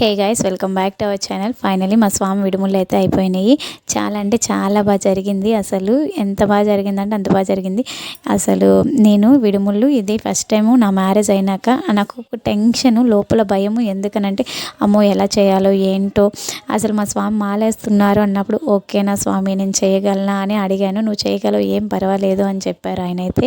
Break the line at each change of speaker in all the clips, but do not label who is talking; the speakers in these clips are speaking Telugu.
Hey guys, welcome back to our channel. Finally మా స్వామి విడుములు అయితే అయిపోయినాయి. చాలా అంటే చాలా బాగా జరిగింది. అసలు ఎంత బాగా జరిగిందంటే అంత బాగా జరిగింది. అసలు నేను విడుములు ఇది ఫస్ట్ టైము నా మ్యారేజ్ అయినాక నాకు ఒక టెన్షను, లోపల భయము. ఎందుకనంటే అమ్మో ఎలా చేయాలో ఏంటో. అసలు మా స్వామి మాలేస్తున్నారు అన్నప్పుడు ఓకేనా స్వామి నేను చేయగలనా అని అడిగాను. నువ్వు చేయగలవు, ఏం పర్వాలేదు అని చెప్పారు ఆయన అయితే.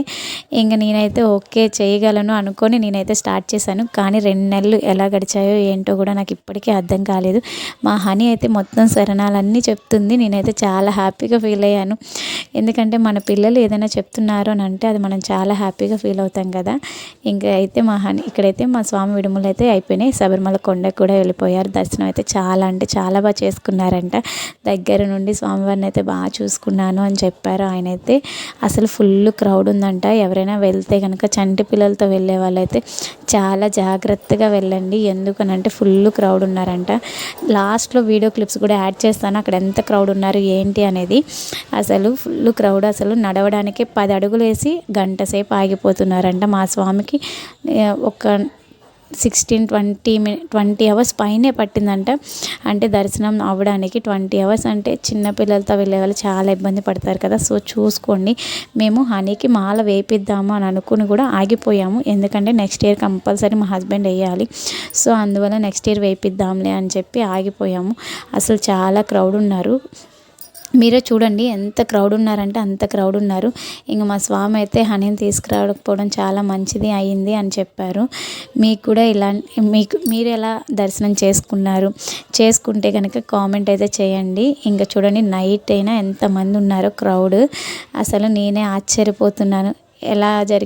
ఇంక నేనైతే ఓకే చేయగలను అనుకొని నేనైతే స్టార్ట్ చేశాను. కానీ 2 నెలలు ఎలా గడిచాయో ఏంటో కూడా నాకు ఇప్పటికీ అర్థం కాలేదు. మా హనీ అయితే మొత్తం శరణాలన్నీ చెప్తుంది. నేనైతే చాలా హ్యాపీగా ఫీల్ అయ్యాను. ఎందుకంటే మన పిల్లలు ఏదైనా చెప్తున్నారు అని అంటే అది మనం చాలా హ్యాపీగా ఫీల్ అవుతాం కదా. ఇంకా అయితే మా హనీ ఇక్కడైతే మా స్వామి విడుములు అయితే అయిపోయినాయి. శబరిమల కొండకు కూడా వెళ్ళిపోయారు. దర్శనం అయితే చాలా అంటే చాలా బాగా చేసుకున్నారంట. దగ్గర నుండి స్వామివారిని అయితే బాగా చూసుకున్నాను అని చెప్పారు ఆయన అయితే. అసలు ఫుల్ క్రౌడ్ ఉందంట. ఎవరైనా వెళ్తే కనుక చంటి పిల్లలతో వెళ్ళే వాళ్ళైతే చాలా జాగ్రత్తగా వెళ్ళండి. ఎందుకనంటే ఫుల్ క్రౌడ్ ఉన్నారంట. లాస్ట్లో వీడియో క్లిప్స్ కూడా యాడ్ చేస్తాను, అక్కడ ఎంత క్రౌడ్ ఉన్నారు ఏంటి అనేది. అసలు ఫుల్ క్రౌడ్. అసలు నడవడానికి 10 అడుగులు వేసి గంట సేపు ఆగిపోతున్నారంట. మా స్వామికి ఒక 20 అవర్స్ పైనే పట్టిందంట. అంటే దర్శనం అవ్వడానికి 20 అవర్స్ అంటే చిన్నపిల్లలతో వెళ్ళే వాళ్ళు చాలా ఇబ్బంది పడతారు కదా. సో చూసుకోండి. మేము హనీకి మాల వేపిద్దాము అని అనుకుని కూడా ఆగిపోయాము. ఎందుకంటే నెక్స్ట్ ఇయర్ కంపల్సరీ మా హస్బెండ్ వేయాలి. సో అందువల్ల నెక్స్ట్ ఇయర్ వేపిద్దాంలే అని చెప్పి ఆగిపోయాము. అసలు చాలా క్రౌడ్ ఉన్నారు. మీరే చూడండి ఎంత క్రౌడ్ ఉన్నారంటే అంత క్రౌడ్ ఉన్నారు. ఇంక మా స్వామి అయితే హనీని తీసుకురాకపోవడం చాలా మంచిది అయింది అని చెప్పారు. మీకు కూడా మీరు ఎలా దర్శనం చేసుకుంటే కనుక కామెంట్ అయితే చేయండి. ఇంకా చూడండి నైట్ అయినా ఎంతమంది ఉన్నారో క్రౌడ్. అసలు నేనే ఆశ్చర్యపోతున్నాను ఎలా జరిగింది.